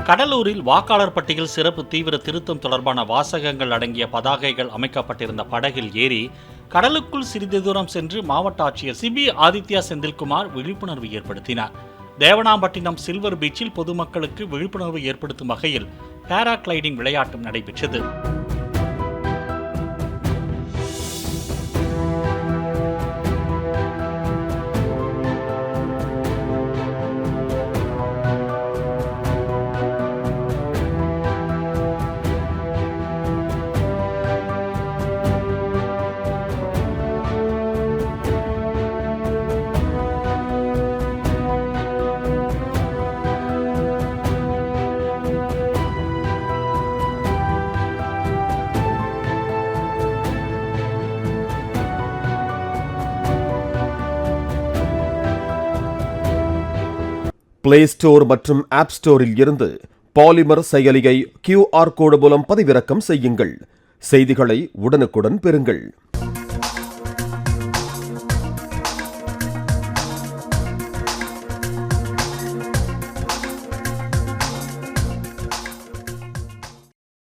கடலூரில் வாக்காளர் பட்டியல் சிறப்பு தீவிர திருத்தம் தொடர்பான வாசகங்கள் அடங்கிய பதாகைகள் அமைக்கப்பட்டிருந்த படகில் ஏறி கடலுக்குள் சிறிது தூரம் சென்று மாவட்ட ஆட்சியர் சிபி ஆதித்யா செந்தில்குமார் விழிப்புணர்வு ஏற்படுத்தினார். தேவனாம்பட்டினம் சில்வர் பீச்சில் பொதுமக்களுக்கு விழிப்புணர்வு ஏற்படுத்தும் வகையில் பாராகிளைடிங் விளையாட்டும் நடைபெற்றது. பிளே ஸ்டோர் மற்றும் ஆப் ஸ்டோரில் இருந்து பாலிமர் செயலியை QR கோடு மூலம் பதிவிறக்கம் செய்யுங்கள். செய்திகளை உடனுக்குடன் பெறுங்கள்.